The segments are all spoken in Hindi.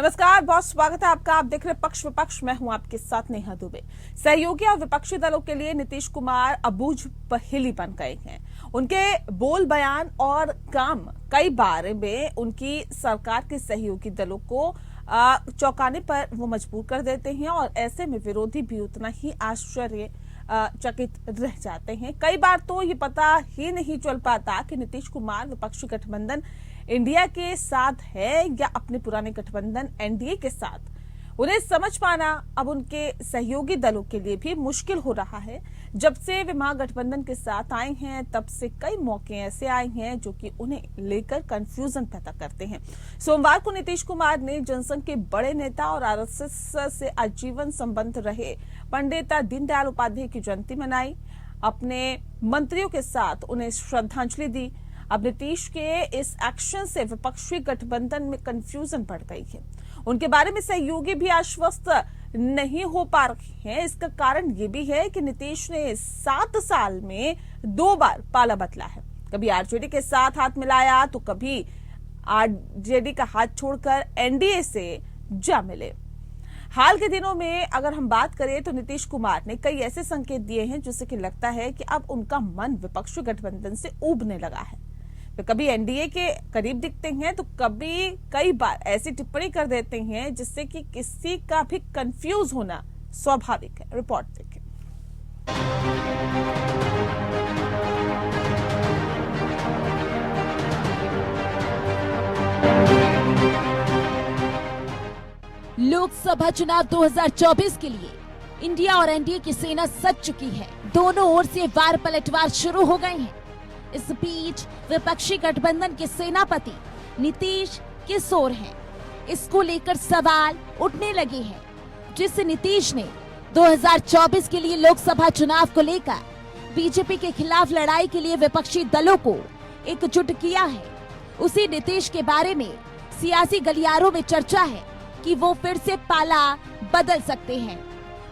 नमस्कार, बहुत स्वागत है आपका। आप देख रहे पक्ष विपक्ष, मैं हूं आपके साथ नेहा दुबे। सहयोगी और विपक्षी दलों के लिए नीतीश कुमार अबूझ पहेली बन गए हैं। उनके बोल, बयान और काम कई बार में उनकी सरकार के सहयोगी दलों को चौंकाने पर वो मजबूर कर देते हैं और ऐसे में विरोधी भी उतना ही आश्चर्य चकित रह जाते हैं। कई बार तो ये पता ही नहीं चल पाता कि नीतीश कुमार विपक्षी गठबंधन इंडिया के साथ है या अपने पुराने गठबंधन एनडीए के साथ। उन्हें समझ पाना अब उनके सहयोगी दलों के लिए भी मुश्किल हो रहा है। जब से वे महागठबंधन के साथ आए हैं तब से कई मौके ऐसे आए हैं जो कि उन्हें लेकर कंफ्यूजन पैदा करते हैं। सोमवार को नीतीश कुमार ने जनसंघ के बड़े नेता और आरएसएस से आजीवन संबंध रहे पंडित दीनदयाल उपाध्याय की जयंती मनाई। अपने मंत्रियों के साथ उन्हें श्रद्धांजलि दी। अब नीतीश के इस एक्शन से विपक्षी गठबंधन में कंफ्यूजन बढ़ गई है। उनके बारे में सहयोगी भी आश्वस्त नहीं हो पा रहे हैं। इसका कारण ये भी है कि नीतीश ने 7 साल में 2 बार पाला बदला है। कभी आरजेडी के साथ हाथ मिलाया तो कभी आरजेडी का हाथ छोड़कर एनडीए से जा मिले। हाल के दिनों में अगर हम बात करें तो नीतीश कुमार ने कई ऐसे संकेत दिए हैं जिससे कि लगता है कि अब उनका मन विपक्षी गठबंधन से ऊबने लगा है। वे कभी एनडीए के करीब दिखते हैं तो कभी कई बार ऐसी टिप्पणी कर देते हैं जिससे कि किसी का भी कंफ्यूज होना स्वाभाविक है। रिपोर्ट देखें। लोकसभा चुनाव 2024 के लिए इंडिया और एनडीए की सेना सज चुकी है। दोनों ओर से वार पलटवार शुरू हो गए हैं। इस बीच विपक्षी गठबंधन के सेनापति नीतीश किस ओर हैं? इसको लेकर सवाल उठने लगे हैं। जिस नीतीश ने 2024 के लिए लोकसभा चुनाव को लेकर बीजेपी के खिलाफ लड़ाई के लिए विपक्षी दलों को एकजुट किया है, उसी नीतीश के बारे में सियासी गलियारों में चर्चा है कि वो फिर से पाला बदल सकते हैं।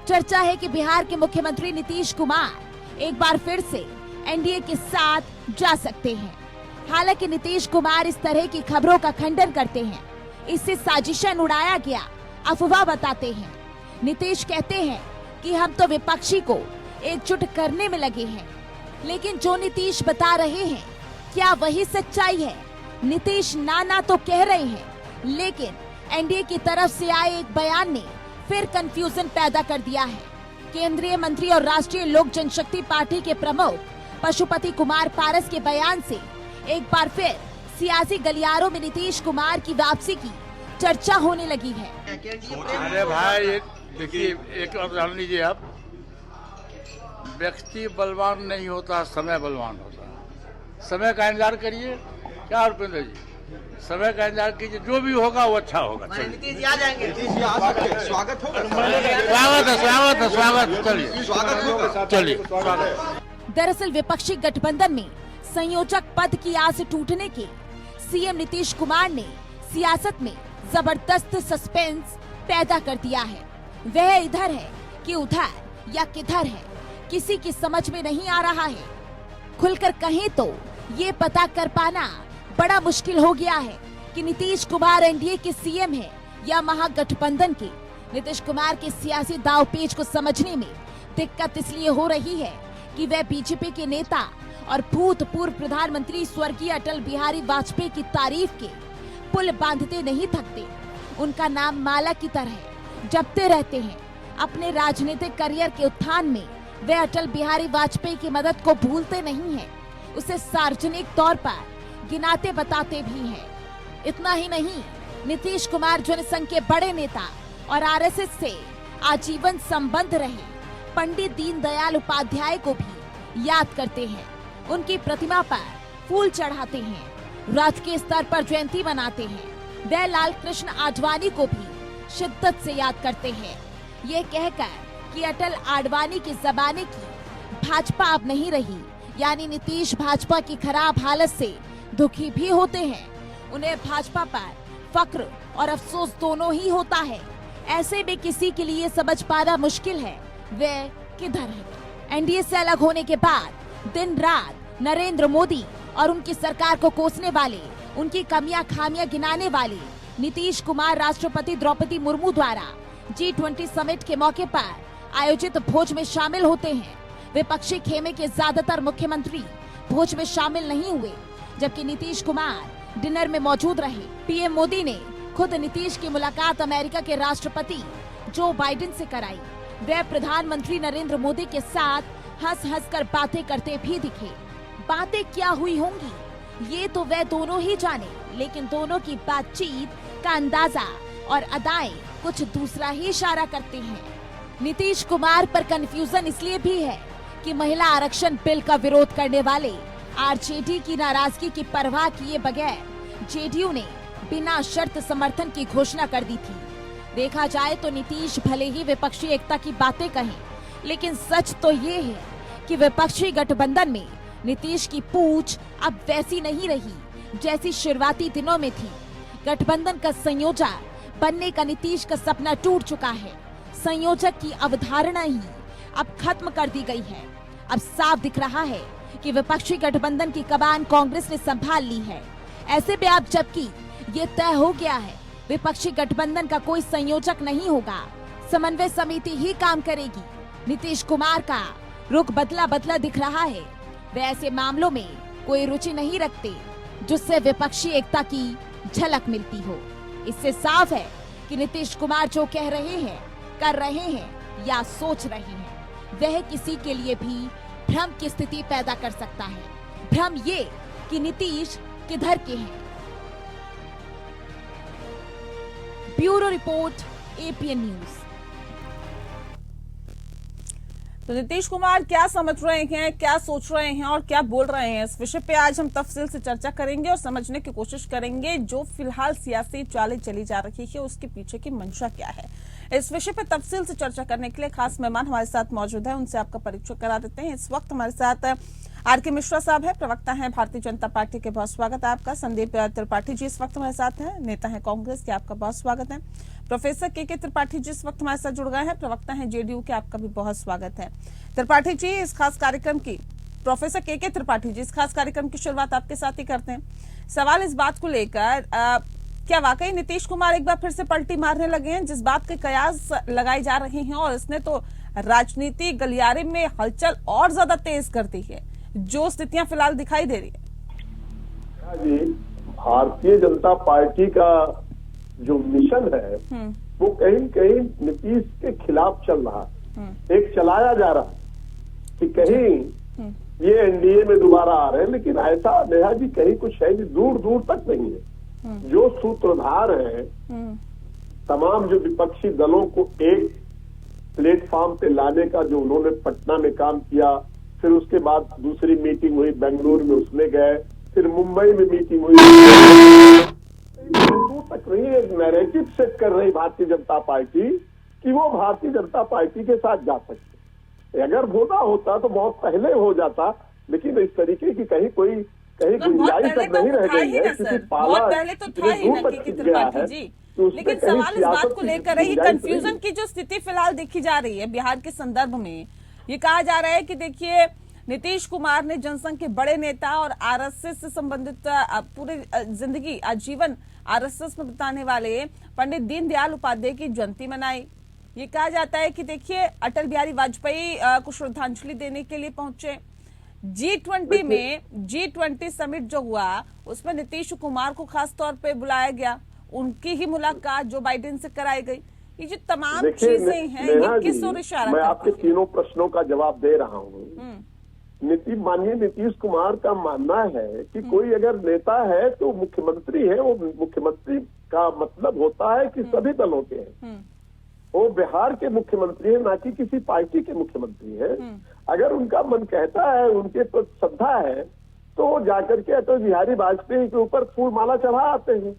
चर्चा है कि बिहार के मुख्यमंत्री नीतीश कुमार एक बार फिर से एनडीए के साथ जा सकते हैं। हालांकि नीतीश कुमार इस तरह की खबरों का खंडन करते हैं। इससे साजिशन उड़ाया गया अफवाह बताते हैं। नीतीश कहते हैं कि हम तो विपक्षी को एकजुट करने में लगे हैं। लेकिन जो नीतीश बता रहे हैं, क्या वही सच्चाई है? नीतीश ना तो कह रहे हैं, लेकिन एनडीए की तरफ से आए एक बयान ने फिर कंफ्यूजन पैदा कर दिया है। केंद्रीय मंत्री और राष्ट्रीय लोक जनशक्ति पार्टी के प्रमुख पशुपति कुमार पारस के बयान से एक बार फिर सियासी गलियारों में नीतीश कुमार की वापसी की चर्चा होने लगी है। अरे भाई देखिए, एक बात जान लीजिए आप, व्यक्ति बलवान नहीं होता, समय बलवान होता है। समय का इंतजार करिए। क्या रुपेंद्र जी, समय का इंतजार कीजिए, जो भी होगा वो अच्छा होगा। नीतीश जी आ जाएंगे। स्वागत है। चलिए दरअसल विपक्षी गठबंधन में संयोजक पद की आस टूटने के सीएम नीतीश कुमार ने सियासत में जबरदस्त सस्पेंस पैदा कर दिया है। वह इधर है कि उधर या किधर है, किसी की समझ में नहीं आ रहा है। खुलकर कहें तो ये पता कर पाना बड़ा मुश्किल हो गया है कि नीतीश कुमार एनडीए के सीएम है या महागठबंधन के। नीतीश कुमार के सियासी दांवपेच को समझने में दिक्कत इसलिए हो रही है कि वह बीजेपी के नेता और भूतपूर्व प्रधानमंत्री स्वर्गीय अटल बिहारी वाजपेयी की तारीफ के पुल बांधते नहीं थकते। उनका नाम माला की तरह जपते रहते हैं। अपने राजनीतिक करियर के उत्थान में वे अटल बिहारी वाजपेयी की मदद को भूलते नहीं हैं। उसे सार्वजनिक तौर पर गिनाते बताते भी हैं। इतना ही नहीं, नीतीश कुमार जनसंघ के बड़े नेता और आरएसएस से आजीवन संबंध रहे पंडित दीनदयाल उपाध्याय को भी याद करते हैं। उनकी प्रतिमा पर फूल चढ़ाते हैं, राजकीय स्तर पर जयंती मनाते हैं। वे लाल कृष्ण आडवाणी को भी शिद्दत से याद करते हैं, ये कहकर कि अटल आडवाणी के जमाने की भाजपा अब नहीं रही। यानी नीतीश भाजपा की खराब हालत से दुखी भी होते हैं। उन्हें भाजपा पर फक्र और अफसोस दोनों ही होता है। ऐसे में किसी के लिए समझ पाना मुश्किल है वे किधर है। एनडीए से अलग होने के बाद दिन रात नरेंद्र मोदी और उनकी सरकार को कोसने वाले, उनकी कमियां खामियां गिनाने वाले नीतीश कुमार राष्ट्रपति द्रौपदी मुर्मू द्वारा G20 समिट के मौके पर आयोजित भोज में शामिल होते हैं। विपक्षी खेमे के ज्यादातर मुख्यमंत्री भोज में शामिल नहीं हुए, जबकि नीतीश कुमार डिनर में मौजूद रहे। पीएम मोदी ने खुद नीतीश की मुलाकात अमेरिका के राष्ट्रपति जो बाइडेन से कराई। वे प्रधानमंत्री नरेंद्र मोदी के साथ हंस हंस कर बातें करते भी दिखे। बातें क्या हुई होंगी ये तो वे दोनों ही जाने, लेकिन दोनों की बातचीत का अंदाजा और अदाएं कुछ दूसरा ही इशारा करते हैं। नीतीश कुमार पर कंफ्यूजन इसलिए भी है कि महिला आरक्षण बिल का विरोध करने वाले आरजेडी की नाराजगी की परवाह किए बगैर जेडीयू ने बिना शर्त समर्थन की घोषणा कर दी थी। देखा जाए तो नीतीश भले ही विपक्षी एकता की बातें कहें, लेकिन सच तो ये है कि विपक्षी गठबंधन में नीतीश की पूछ अब वैसी नहीं रही जैसी शुरुआती दिनों में थी। गठबंधन का संयोजक बनने का नीतीश का सपना टूट चुका है। संयोजक की अवधारणा ही अब खत्म कर दी गई है। अब साफ दिख रहा है कि विपक्षी गठबंधन की कमान कांग्रेस ने संभाल ली है। ऐसे में अब जबकि ये तय हो गया है विपक्षी गठबंधन का कोई संयोजक नहीं होगा, समन्वय समिति ही काम करेगी। नीतीश कुमार का रुख बदला बदला दिख रहा है। वे ऐसे मामलों में कोई रुचि नहीं रखते जिससे विपक्षी एकता की झलक मिलती हो। इससे साफ है कि नीतीश कुमार जो कह रहे हैं, कर रहे हैं या सोच रहे हैं, वह किसी के लिए भी भ्रम की स्थिति पैदा कर सकता है। भ्रम ये कि नीतीश किधर के हैं। Bureau report, APN news. तो नीतीश कुमार क्या समझ रहे हैं, क्या सोच रहे हैं और क्या बोल रहे हैं, इस विषय पे आज हम तफसील से चर्चा करेंगे और समझने की कोशिश करेंगे जो फिलहाल सियासी चालें चली जा रही है उसके पीछे की मंशा क्या है। इस विषय पे तफसील से चर्चा करने के लिए खास मेहमान हमारे साथ मौजूद है, उनसे आपका परिचय करा देते हैं। इस वक्त हमारे साथ आर.के. मिश्रा साहब है, प्रवक्ता हैं भारतीय जनता पार्टी के, बहुत स्वागत है आपका। संदीप त्रिपाठी जी इस वक्त हमारे साथ हैं, नेता हैं कांग्रेस के, आपका बहुत स्वागत है। प्रोफेसर के त्रिपाठी जी इस वक्त हमारे साथ जुड़ गए हैं, प्रवक्ता हैं जेडीयू के, आपका भी बहुत स्वागत है। त्रिपाठी जी इस खास कार्यक्रम की, प्रोफेसर के त्रिपाठी जी इस खास कार्यक्रम की शुरुआत आपके साथ ही करते हैं। सवाल इस बात को लेकर, क्या वाकई नीतीश कुमार एक बार फिर से पलटी मारने लगे हैं, जिस बात के कयास लगाए जा रहे हैं और इसने तो राजनीति गलियारे में हलचल और ज्यादा तेज कर दी है, जो स्थितियां फिलहाल दिखाई दे रही है। जी, भारतीय जनता पार्टी का जो मिशन है वो कहीं कहीं नीतीश के खिलाफ चल रहा है। एक चलाया जा रहा है कि कहीं ये एनडीए में दोबारा आ रहे हैं, लेकिन ऐसा नेहा जी कहीं कुछ है दूर दूर तक नहीं है। जो सूत्रधार है तमाम जो विपक्षी दलों को एक प्लेटफॉर्म पे लाने का, जो उन्होंने पटना में काम किया, फिर उसके बाद दूसरी मीटिंग हुई बेंगलुरु में, उसमें गए, फिर मुंबई में मीटिंग हुई। दूर तक नहीं एक नैरेटिव सेट कर रही भारतीय जनता पार्टी कि वो भारतीय जनता पार्टी के साथ जा सकते। अगर होना होता तो बहुत पहले हो जाता, लेकिन इस तरीके की कहीं कोई कहीं गुंजाइश तक नहीं रह गई है, क्योंकि पाला पहले तो था ही ना कि त्रिपाठी जी। लेकिन सवाल इस बात को लेकर है, ये कंफ्यूजन की जो स्थिति फिलहाल देखी जा रही है बिहार के संदर्भ में, ये कहा जा रहा है कि देखिए नीतीश कुमार ने जनसंघ के बड़े नेता और आरएसएस से संबंधित पूरी जिंदगी आजीवन आरएसएस में बिताने वाले पंडित दीनदयाल उपाध्याय की जयंती मनाई। ये कहा जाता है कि देखिए अटल बिहारी वाजपेयी को श्रद्धांजलि देने के लिए पहुंचे। G20 समिट जो हुआ उसमें नीतीश कुमार को खास तौर पे बुलाया गया, उनकी ही मुलाकात जो बाइडेन से कराई गई। ये जो तमाम चीजें हैं ये किस ओर इशारा करती है? मैं आपके तीनों प्रश्नों का जवाब दे रहा हूँ। माननीय नीतीश कुमार का मानना है कि कोई अगर नेता है तो मुख्यमंत्री है, वो मुख्यमंत्री का मतलब होता है कि सभी दलों के हैं। वो बिहार के मुख्यमंत्री है, ना कि किसी पार्टी के मुख्यमंत्री है। अगर उनका मन कहता है, उनके प्रति श्रद्धा है, तो वो जाकर के अटल बिहारी वाजपेयी के ऊपर फूल माला चढ़ा आते हैं।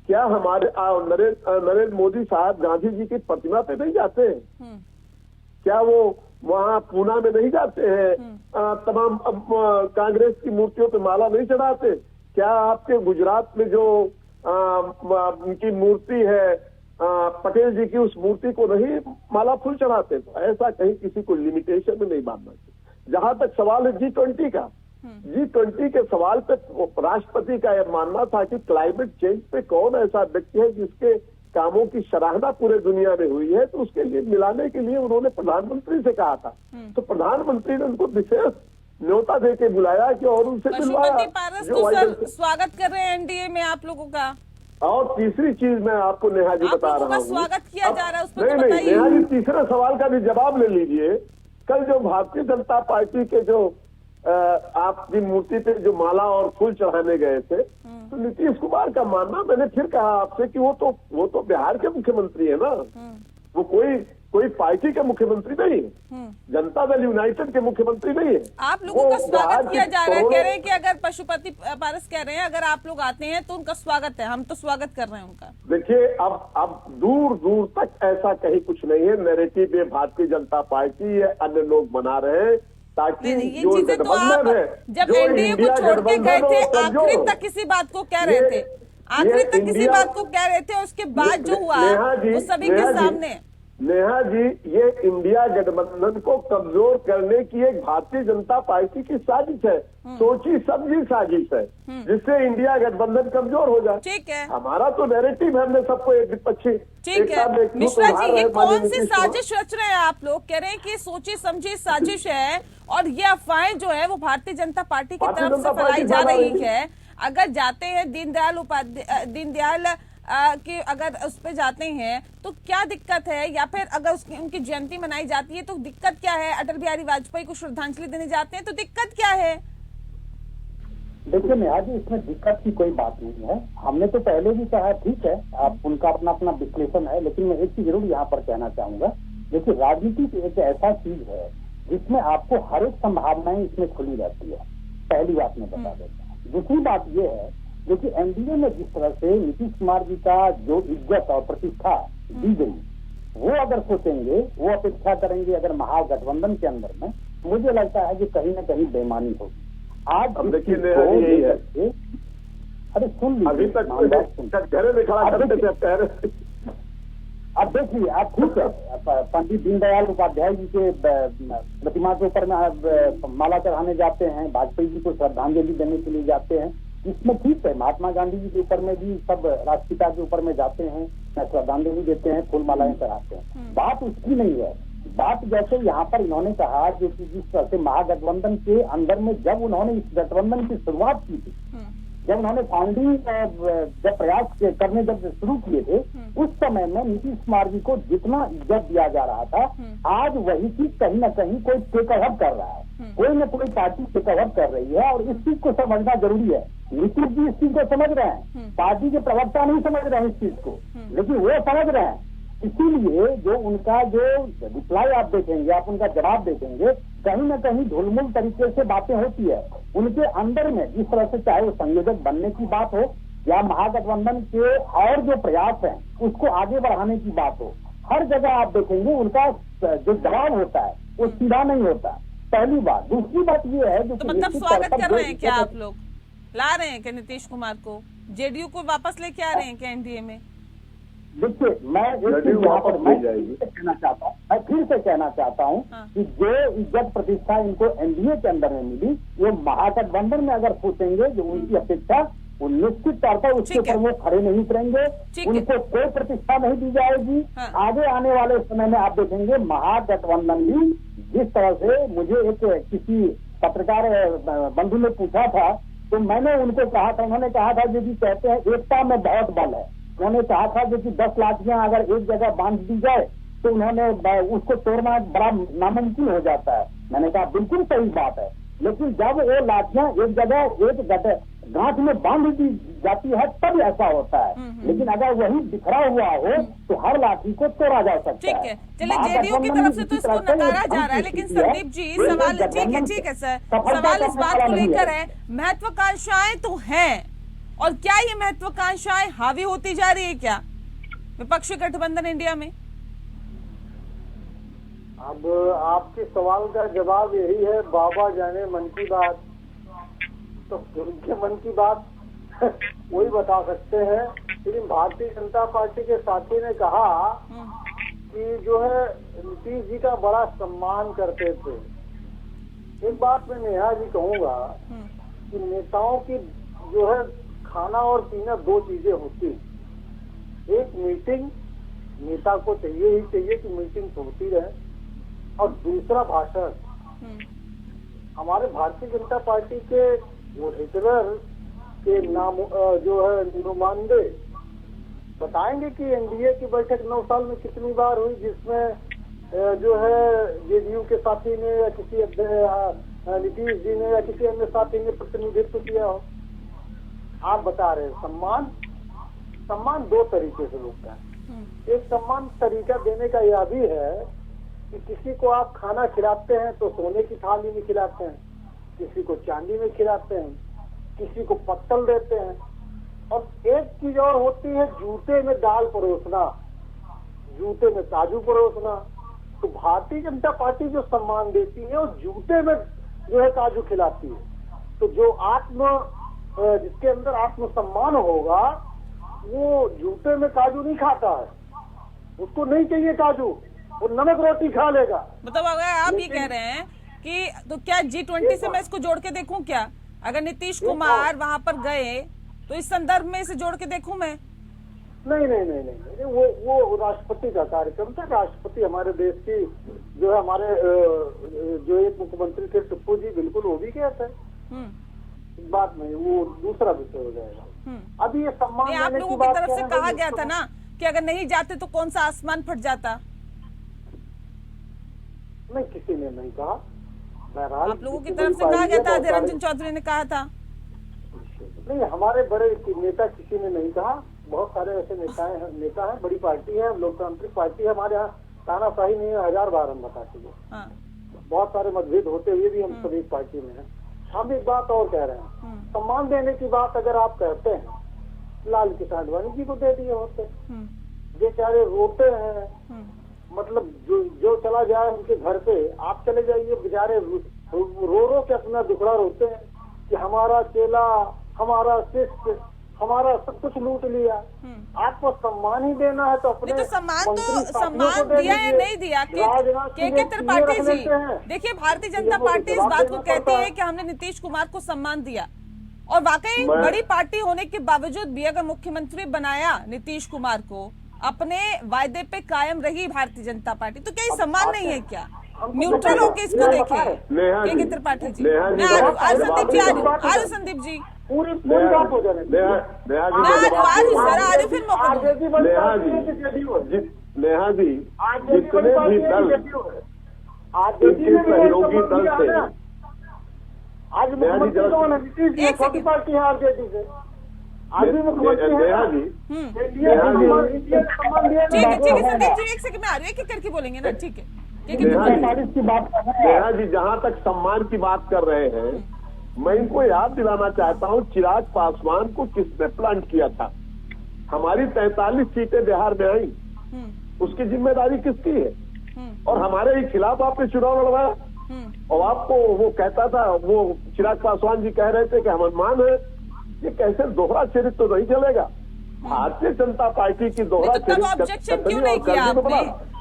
क्या हमारे नरेंद्र मोदी साहब गांधी जी की प्रतिमा पे नहीं जाते हैं? क्या वो वहाँ पूना में नहीं जाते हैं? तमाम कांग्रेस की मूर्तियों पे माला नहीं चढ़ाते? क्या आपके गुजरात में जो उनकी मूर्ति है पटेल जी की, उस मूर्ति को नहीं माला फूल चढ़ाते? तो ऐसा कहीं किसी को लिमिटेशन में नहीं बांधना चाहिए। जहां तक सवाल है G20 का, G20 के सवाल पे राष्ट्रपति का यह मानना था कि क्लाइमेट चेंज पे कौन ऐसा व्यक्ति है जिसके कामों की सराहना पूरे दुनिया में हुई है, तो उसके लिए मिलाने के लिए उन्होंने प्रधानमंत्री से कहा था। तो प्रधानमंत्री ने उनको विशेष न्योता दे के बुलाया कि और उनसे मिलवाया। पशुपति पारस तो सर स्वागत कर रहे हैं एनडीए में आप लोगों का। और तीसरी चीज मैं आपको नेहा जी बता रहा हूँ, स्वागत किया जा रहा है उसमें नहीं नहीं नेहा जी, तीसरे सवाल का भी जवाब ले लीजिए। कल जो भारतीय जनता पार्टी के जो आपकी मूर्ति पे जो माला और फूल चढ़ाने गए थे, तो नीतीश कुमार का मानना, मैंने फिर कहा आपसे कि वो तो बिहार के मुख्यमंत्री है ना, वो कोई पार्टी के मुख्यमंत्री नहीं है, जनता दल यूनाइटेड के मुख्यमंत्री नहीं है। आप लोगों का स्वागत किया जा रहा है, कह रहे हैं कि अगर पशुपति पारस कह रहे हैं अगर आप लोग आते हैं तो उनका स्वागत है, हम तो स्वागत कर रहे हैं उनका। देखिए अब दूर दूर तक ऐसा कहीं कुछ नहीं है, नैरेटिव ये भारतीय जनता पार्टी है, अन्य लोग बना रहे हैं ताकि ये चीजें तो आप जब एनडीए को छोड़ के गए थे आखिरी तक किसी बात को कह रहे थे, आखिरी तक किसी बात को कह रहे थे, उसके बाद जो हुआ वो सभी के सामने। नेहा जी, ये इंडिया गठबंधन को कमजोर करने की एक भारतीय जनता पार्टी की साजिश है, सोची समझी साजिश है, जिससे इंडिया गठबंधन कमजोर हो जाए। ठीक है, हमारा तो नैरेटिव है, हमने सबको एक विपक्षी। ठीक है मिश्रा जी, ये कौन सी साजिश रच रहे हैं आप लोग? कह रहे हैं कि सोची समझी साजिश है और ये अफवाहें जो है वो भारतीय जनता पार्टी की तरफ से फैलाई जा रही है। अगर जाते हैं दीनदयाल कि अगर उस पे जाते हैं तो क्या दिक्कत है, या फिर अगर उनकी जयंती मनाई जाती है तो दिक्कत क्या है? अटल बिहारी वाजपेयी को श्रद्धांजलि देने जाते हैं तो दिक्कत क्या है? देखिए नेहा जी, इसमें दिक्कत की कोई बात नहीं है। हमने तो पहले भी कहा ठीक है, आप उनका अपना अपना विश्लेषण है, लेकिन मैं एक चीज जरूर यहाँ पर कहना चाहूंगा। देखिए राजनीति एक ऐसा चीज है जिसमें आपको हर एक संभावनाएं इसमें खुली रहती है, पहली बात मैं बता देता हूँ। दूसरी बात यह है, देखिए एनडीए में जिस तरह से नीतीश कुमार जी का जो इज्जत और प्रतिष्ठा दी गई, वो अगर सोचेंगे, वो अपेक्षा करेंगे अगर महागठबंधन के अंदर में, मुझे लगता है कि कहीं न कहीं बेईमानी होगी। आज देखिए यही है, अरे सुन अभी तक घरे में खड़ा करते थे, अब कह रहे। अब देखिए आप ठीक है, पंडित दीनदयाल उपाध्याय जी के प्रतिमा के ऊपर में माला चढ़ाने जाते हैं, वाजपेयी जी को श्रद्धांजलि देने के लिए जाते हैं, इसमें ठीक है। महात्मा गांधी जी के ऊपर में भी सब राष्ट्रपिता के ऊपर में जाते हैं, श्रद्धांजलि देते हैं, फूल मालाएं चढ़ाते हैं, बात उसकी नहीं है। बात जैसे यहाँ पर इन्होंने कहा जो कि जिस तरह से महागठबंधन के अंदर में जब उन्होंने इस गठबंधन की शुरुआत की थी, जब उन्होंने फाउंडिंग जब प्रयास करने जब शुरू किए थे, उस समय में नीतीश कुमार जी को जितना इज्जत दिया जा रहा था, आज वही चीज कहीं न कहीं कोई टेकअप कर रहा है, कोई न कोई पार्टी टेकअप कर रही है, और इस चीज को समझना जरूरी है। नीतीश जी इस चीज को समझ रहे हैं, पार्टी के प्रवक्ता नहीं समझ रहे हैं इस चीज को, लेकिन वो समझ रहे हैं। इसीलिए जो उनका जो रिप्लाई आप देखेंगे, आप उनका जवाब देखेंगे, कहीं न कहीं ढुलमुल तरीके से बातें होती है उनके अंदर में, जिस तरह से चाहे वो संयोजक बनने की बात हो या महागठबंधन के और जो प्रयास हैं उसको आगे बढ़ाने की बात हो, हर जगह आप देखेंगे उनका जो जवाब होता है वो सीधा नहीं होता, पहली बात। दूसरी बात ये है जो तो मतलब स्वागत कर रहे हैं क्या आप लोग? ला रहे हैं क्या नीतीश कुमार को, जेडीयू को वापस लेके आ रहे हैं क्या एनडीए में? देखिए मैं एक चीज यहाँ पर मैं फिर से कहना चाहता हूँ कि जो इज्जत प्रतिष्ठा इनको एनडीए के अंदर में मिली, वो महागठबंधन में अगर सोचेंगे जो उनकी अपेक्षा, वो निश्चित तौर पर उसके ऊपर वो खड़े नहीं उतरेंगे, उनको कोई प्रतिष्ठा नहीं दी जाएगी। आगे आने वाले समय में आप देखेंगे महागठबंधन भी जिस तरह से, मुझे एक किसी पत्रकार बंधु ने पूछा था तो मैंने उनको कहा था, उन्होंने कहा था जो भी कहते हैं एकता में बहुत बल है, उन्होंने कहा था जो कि 10 लाठियां अगर एक जगह बांध दी जाए तो उन्होंने उसको तोड़ना बड़ा नामुमकिन हो जाता है। मैंने कहा बिल्कुल सही बात है, लेकिन जब वो लाठियां एक जगह गांठ में बांध दी जाती है तब ऐसा होता है, लेकिन अगर वही बिखरा हुआ हो तो हर लाठी को तोड़ा जा सकता है। ठीक है, चलिए जेडीयू की तरफ से तो इसको नकारा जा रहा है, लेकिन संदीप जी सवाल, ठीक है सर, सवाल इस बात को लेकर है, महत्वाकांक्षाएं तो हैं, और क्या ये महत्वाकांक्षाएं हावी होती जा रही है क्या विपक्षी गठबंधन इंडिया में? अब आपके सवाल का जवाब यही है, बाबा जाने मन की बात, तो उनके मन की बात वही बता सकते हैं। लेकिन भारतीय जनता पार्टी के साथी ने कहा कि जो है नीतीश जी का बड़ा सम्मान करते थे, एक बात मैं नेहा जी कहूंगा कि नेताओं की जो है खाना और पीना दो चीजें होती हैं। एक मीटिंग नेता को चाहिए ही चाहिए कि मीटिंग होती रहे, और दूसरा भाषण। हमारे भारतीय जनता पार्टी के वो हिटलर के नाम जो है नुमाइंदे बताएंगे कि एनडीए की बैठक 9 साल में कितनी बार हुई, जिसमें जो है जेडीयू के साथी ने या किसी नीतीश जी ने या किसी अन्य साथी ने प्रतिनिधित्व किया हो। आप बता रहे हैं सम्मान दो तरीके से होता है। एक सम्मान तरीका देने का यह भी है कि किसी को आप खाना खिलाते हैं तो सोने की थाली में खिलाते हैं, किसी को चांदी में खिलाते हैं, किसी को पत्तल देते हैं, और एक चीज और होती है जूते में दाल परोसना, जूते में काजू परोसना। तो भारतीय जनता पार्टी जो सम्मान देती है वो जूते में जो है काजू खिलाती है। तो जो जिसके अंदर आत्मसम्मान होगा वो जूते में काजू नहीं खाता है, उसको नहीं चाहिए काजू, वो नमक रोटी खा लेगा। मतलब अगर आप ये कह रहे हैं कि तो क्या G20 से मैं इसको जोड़ के देखूं क्या? अगर नीतीश कुमार वहां पर गए तो इस संदर्भ में इसे जोड़ के देखूं मैं? नहीं, वो राष्ट्रपति का कार्यक्रम था। राष्ट्रपति हमारे देश की जो है हमारे जो एक मुख्यमंत्री थे टिप्पू जी, बिल्कुल वो भी गए थे। इस बात में वो दूसरा विषय हो जाएगा। अभी ये सम्मान आप लोगों की तरफ से कहा गया था ना कि अगर नहीं जाते तो कौन सा आसमान फट जाता? नहीं, किसी ने नहीं कहा। आप लोगों की तरफ से कहा गया था, अधीर रंजन चौधरी ने कहा था। नहीं, हमारे बड़े नेता किसी ने नहीं कहा। बहुत सारे ऐसे नेता हैं, बड़ी पार्टी है, लोकतांत्रिक पार्टी है। हमारे यहाँ तानाशाही नहीं है, 1000 बार हम बता चुके। बहुत सारे मतभेद होते हुए भी हम सब एक पार्टी में हैं। हम एक बात और कह रहे हैं, सम्मान देने की बात अगर आप कहते हैं, लाल किशन आडवाणी जी को दे दिए होते, बेचारे रोते हैं। मतलब जो चला जाए उनके घर पे आप चले जाइए, बेचारे रो के अपना दुखड़ा रोते हैं कि हमारा चेला, हमारा शिष्य, हमारा सब कुछ लूट लिया। आपको सम्मान ही देना है तो अपने तो सम्मान दिया या नहीं दिया? के त्रिपाठी जी, देखिए भारतीय जनता पार्टी इस बात को कहती है कि हमने नीतीश कुमार को सम्मान दिया, और वाकई बड़ी पार्टी होने के बावजूद भी अगर मुख्यमंत्री बनाया नीतीश कुमार को, अपने वायदे पे कायम रही भारतीय जनता पार्टी, तो क्या ये सम्मान नहीं है क्या? न्यूट्रल होके इसको देखें के त्रिपाठी जी। संदीप जी पूरी बात हो जाने नेहा जी, जितने भी दल इनके सहयोगी दल थे, आज मुख्यमंत्री पार्टी है आरजेडी से, आज भी मुख्यमंत्री नेहा जी, ठीक है संदीप जी, एक सेकंड में आ रही है कि करके बोलेंगे ना, ठीक है। नेहा जी, जहाँ तक सम्मान की बात कर रहे हैं, मैं इनको याद दिलाना चाहता हूँ चिराग पासवान को किसने प्लांट किया था। हमारी 43 सीटें बिहार में आई, उसकी जिम्मेदारी किसकी है? और हमारे ही खिलाफ आपने चुनाव लड़वाया, और आपको वो कहता था, वो चिराग पासवान जी कह रहे थे कि हम अनुमान है। ये कैसे दोहरा चरित्र तो नहीं चलेगा। भारतीय जनता पार्टी की दोहरा तब ऑब्जेक्शन क्यों नहीं किया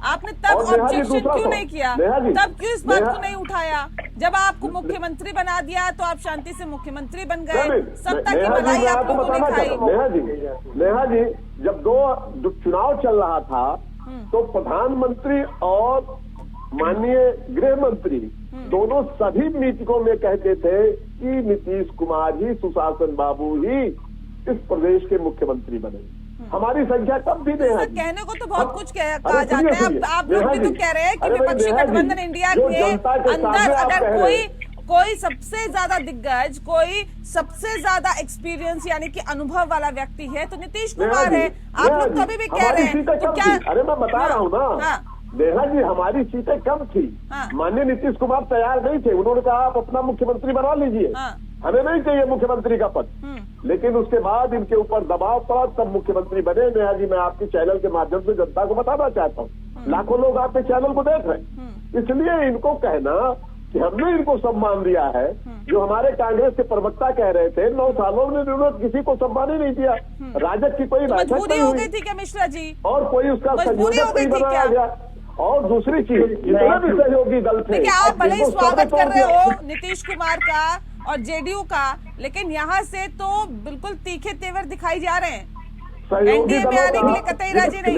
आपने तब ऑब्जेक्शन क्यों नहीं किया? तब क्यों इस बात को नहीं उठाया? जब आपको मुख्यमंत्री बना दिया तो आप शांति से मुख्यमंत्री बन गए, सत्ता की मलाई आप लोगों ने खाई। नेहा जी, जब दो चुनाव चल रहा था तो प्रधानमंत्री और माननीय गृह मंत्री दोनों सभी मीटिंगों में कहते थे कि नीतीश कुमार ही, सुशासन बाबू ही इस प्रदेश के मुख्यमंत्री बने। हमारी संख्या कम भी नहीं है। कहने को तो बहुत कुछ कहा जाता है। आप लोग भी तो कह रहे हैं कि विपक्षी गठबंधन इंडिया के अंदर अगर कोई सबसे ज्यादा दिग्गज, कोई सबसे ज्यादा एक्सपीरियंस यानी कि अनुभव वाला व्यक्ति है तो नीतीश कुमार है। आप लोग तो अभी भी कह रहे हैं, तो क्या? अरे मैं बता रहा हूँ ना नेहा जी, हमारी सीटें कम थी। माननीय नीतीश कुमार तैयार नहीं थे, उन्होंने कहा आप अपना मुख्यमंत्री बना लीजिए, हमें नहीं चाहिए मुख्यमंत्री का पद। लेकिन उसके बाद इनके ऊपर दबाव पड़ा, तब मुख्यमंत्री बने। नेहा जी, मैं आपके चैनल के माध्यम से जनता को बताना चाहता हूँ, लाखों लोग आपके चैनल को देख रहे हैं, इसलिए इनको कहना कि हमने इनको सम्मान दिया है, जो हमारे कांग्रेस के प्रवक्ता कह रहे थे 9 सालों में उन्होंने किसी को सम्मान ही नहीं दिया। राजद की कोई बैठक नहीं हो गई थी क्या मिश्रा जी? और कोई उसका संयोजक नहीं बनाया गया। और दूसरी चीज, जितने भी सहयोगी दल थे, देखिए आप भले ही जिनको स्वागत सबको कर रहे हो नीतीश कुमार का और जेडीयू का, लेकिन यहाँ से तो बिल्कुल तीखे तेवर दिखाई जा रहे हैं। सहयोगी एनडीए में आने के लिए दलों कतई राजी नहीं।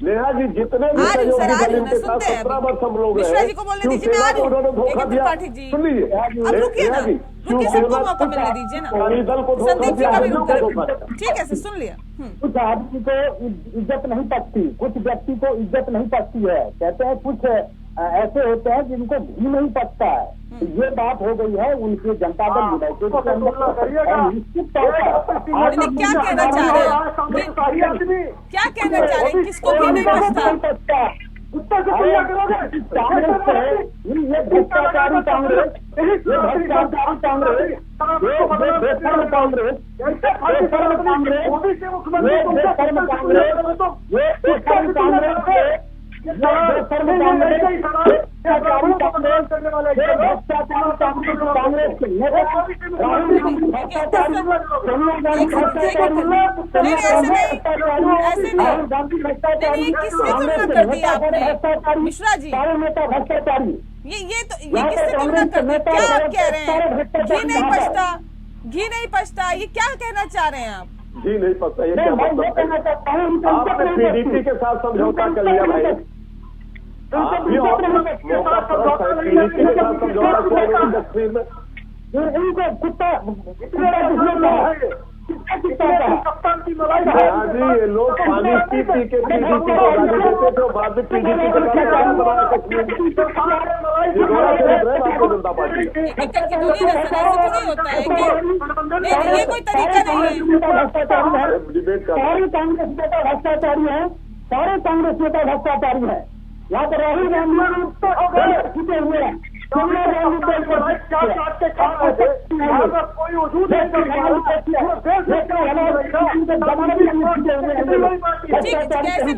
नेहा जी जितने भी आ रही हूँ सर, आ सहयोगी रही दल हूँ, इनके मैं साथ सुनते हैं 17 वर्ष हम लोग मिश्रा रहे, जी को बोलने दीजिए, मैं आ शिवसेना रही को हूँ। उन्होंने धोखा एक दिया। त्रिपाठी जी, सुन लीजिए, अब रुकिए ना, नेहा जी, रुकिए, सबको शिवसेना मौका मिलने दीजिए ना। अकाली दल को धोखा संदीप जी दिया, का भी हिंदू को धोखा उत्तर, दिया। ठीक है सर, सुन लिया। कुछ आदमी को इज्जत नहीं पचती, कुछ व्यक्ति को इज्जत नहीं पचती है। कहते हैं कुछ ऐसे होते हैं जिनको घी नहीं पचता है। तो ये बात हो गई है उनके जनता दल यूनाइटेड के अंदर। और निश्चित तौर पर नहीं, क्या कहना चाह रहे हैं? क्या कहना चाह रहे हैं? किसको घी नहीं पचता? कांग्रेस है, ये भ्रष्टाचारी कांग्रेस, ये भ्रष्टाचारी कांग्रेस, ये बेशर्म कांग्रेस, ये बेशर्म कांग्रेस, ये बेशर्म कांग्रेस, ये बेशर्म कांग्रेस, ये बेशर्म कांग्रेस, भ्रष्टाचारी कांग्रेस, ये भ्रष्टाचारी कांग्रेस के नेता राहुल गांधी भ्रष्टाचारी, सोनिया गांधी भ्रष्टाचारी, राहुल गांधी भ्रष्टाचारी, किसने तुलना कर दी आपने? मिश्रा जी, सारे नेता भ्रष्टाचारी। ये किससे तुलना कर दी? क्या आप कह रहे हैं? घी नहीं पचता, घी नहीं पचता, ये क्या कहना चाह रहे हैं आप? जी नहीं पता, ये क्या मतलब है? आपने पीडीपी के साथ समझौता कर लिया भाई, आप भी पीडीपी के साथ समझौता किया कश्मीर में। इनको कुत्ता जी ये लोग पानी पी के पीडीपी को गाली देते थे, बाद में पीडीपी के साथ बनाया कश्मीर में। ये दोनों चरित्र है भारतीय जनता पार्टी का। एक करके बोलिए ना सर, ऐसे थोड़ी होता है कि ये कोई तरीका नहीं है। डिबेट कर सारे कांग्रेस नेता भ्रष्टाचारी है, सारे कांग्रेस नेता भ्रष्टाचारी है। यहाँ पर राहुल गांधी छूटे हुए हैं, सोनिया गांधी कोई वजूद नहीं कर पा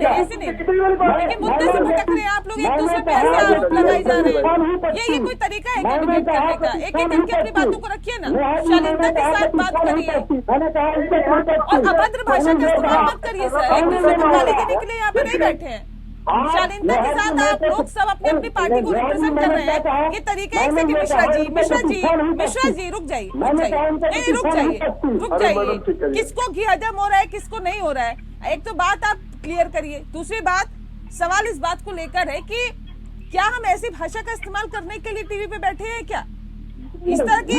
ऐसे नहीं, लेकिन मुद्दे से भटक रहे हैं आप लोग, एक दूसरे पे ऐसे आरोप लगाए जा रहे हैं। ये कोई तरीका है क्या डिबेट करने का? एक एक करके अपनी बातों को रखिए ना, शालीनता के साथ बात करिए और अभद्र भाषा का इस्तेमाल मत करिए सर। एक दूसरे को गाली देने के लिए यहाँ पे नहीं बैठे हैं। शालीनता के साथ आप लोग सब अपनी अपनी पार्टी को रिप्रेजेंट कर रहे हैं। ये तरीका एक सेकंड, मिश्रा जी रुक जाइए, नहीं रुक जाइए। किसको घी हजम हो रहा है, किसको नहीं हो रहा है, एक तो बात आप क्लियर करिए। दूसरी बात, सवाल इस बात को लेकर है कि क्या हम ऐसी भाषा का इस्तेमाल करने के लिए टीवी पे बैठे हैं क्या? इस तरह की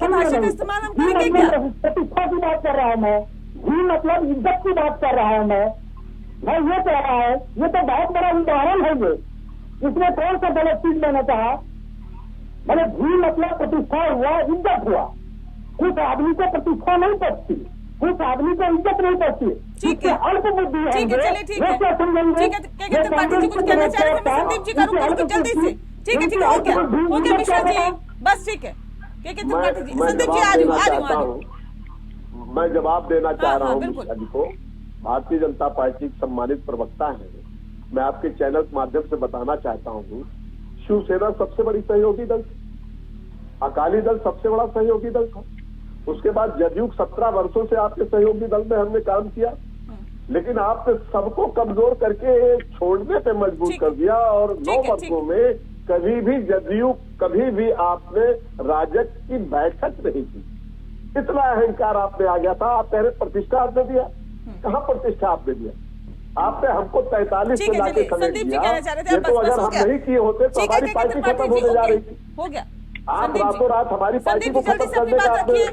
भाषा का इस्तेमाल हम करेंगे क्या? प्रतिष्ठा की बात कर रहा हूँ मैं, घी मतलब इज्जत की बात कर रहा हूँ मैं ये कह रहा है, ये तो बहुत बड़ा उदाहरण है। ये इसमें कौन सा गलत चीज मैंने कहा? मैंने घी मतलब प्रतिष्ठा हुआ, इज्जत हुआ। कुछ आदमी को प्रतिष्ठा नहीं पचती, कुछ आदमी को इज्जत नहीं पचती। ठीक है, अल्प बुद्धि है, ठीक है, चलिए ठीक है, क्या समझेंगे? क्या त्रिपाठी जी कुछ कहना चाह रहे थे? संदीप जी का रुको जल्दी से। ठीक है हो गया मिश्रा जी, बस ठीक है। क्या त्रिपाठी जी, संदीप जी आ रही हूँ। मैं जवाब देना चाह रहा हूँ बिल्कुल। मिश्रा जी को। भारतीय जनता पार्टी के सम्मानित प्रवक्ता है, मैं आपके चैनल के माध्यम से बताना चाहता हूँ, शिवसेना सबसे बड़ी सहयोगी दल थी, अकाली दल सबसे बड़ा सहयोगी दल था, उसके बाद जदयू 17 वर्षों से आपके सहयोगी दल में हमने काम किया, लेकिन आपने सबको कमजोर करके छोड़ने पे मजबूर कर दिया। और 9 वर्षों में कभी भी जदयू, कभी भी आपने राजग की बैठक नहीं की। इतना अहंकार आपने आ गया था। आप कह रहे प्रतिष्ठा आपने दिया, कहाँ प्रतिष्ठा आपने दिया? आपने हमको 43 में लाके समय दिया। ये तो अगर हम नहीं किए होते तो हमारी पार्टी खत्म होने जा रही थी। हो गया, आप रातों रात हमारी पार्टी को खत्म करने का आपने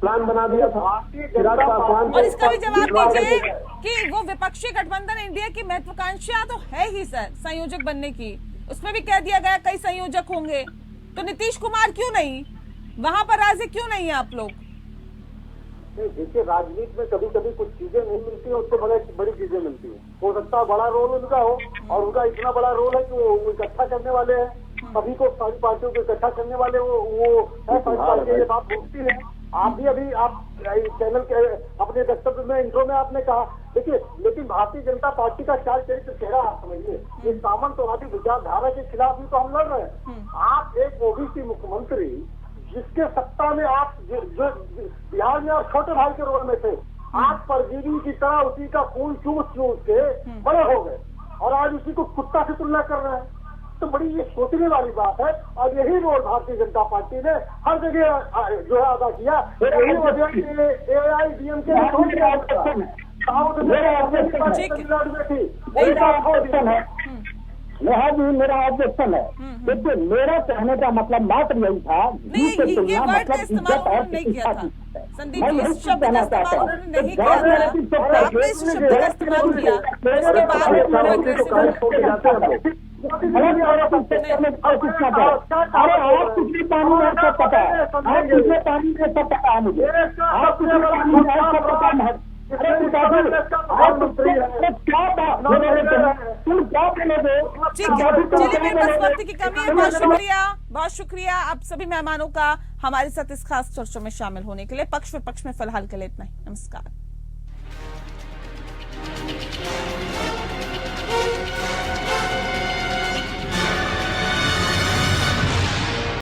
प्लान बना दिया था। और इसका भी जवाब दीजिए कि वो विपक्षी गठबंधन इंडिया की महत्वाकांक्षा तो है ही सर, संयोजक बनने की। उसमें भी कह दिया गया कई संयोजक होंगे, तो नीतीश कुमार क्यों नहीं वहां पर? राजी क्यों नहीं है आप लोग? देखिए, राजनीति में कभी कभी कुछ चीजें नहीं मिलती, उससे बड़ी चीजें मिलती है। हो सकता है बड़ा रोल उनका हो, और उनका इतना बड़ा रोल है कि वो इकट्ठा करने वाले हैं, सभी को, सारी पार्टियों को इकट्ठा करने वाले वो सारी पार्टियां ये बात बोलती है। आप भी अभी आप चैनल के अपने वक्तव्य में इंट्रो में आपने कहा, देखिए, लेकिन भारतीय जनता पार्टी का चार चरित्र चेहरा आप समझिए, ये सामंतवादी विचारधारा के खिलाफ भी तो हम लड़ रहे हैं। आप एक ओबीसी मुख्यमंत्री जिसके सत्ता में आप जो बिहार में आप छोटे भाई के रोल में थे, आप परजीवी की तरह उसी का खून चूस के बड़े हो गए। और आज उसी को कुत्ता से तुलना कर रहे हैं। तो बड़ी ये सोचने वाली बात है, और यही रोल भारतीय जनता पार्टी ने हर जगह जो है अदा किया। यही वजह AIADMK नेहा जी, मेरा ऑब्जेक्शन है। देखिए, मेरा कहने का मतलब मात्र यही था, नहीं, ये वर्ड का इस्तेमाल उन्होंने नहीं किया था संदीप जी, इस शब्द का इस्तेमाल उन्होंने नहीं किया था। आपने इस शब्द का इस्तेमाल किया, उसके बाद उन्होंने aggressive अरे आप कितने पानी में सब पता है, आप कितने पानी में सब पता है मुझे, आप कितने पानी में सब पता है। अरे क्या बात तुम क्या बोलोगे? ठीक है, चलिए मेरे पास वक्त की कमी है। बहुत शुक्रिया आप सभी मेहमानों का हमारे साथ इस खास चर्चा में शामिल होने के लिए। पक्ष विपक्ष में फिलहाल के लिए इतना ही। नमस्कार।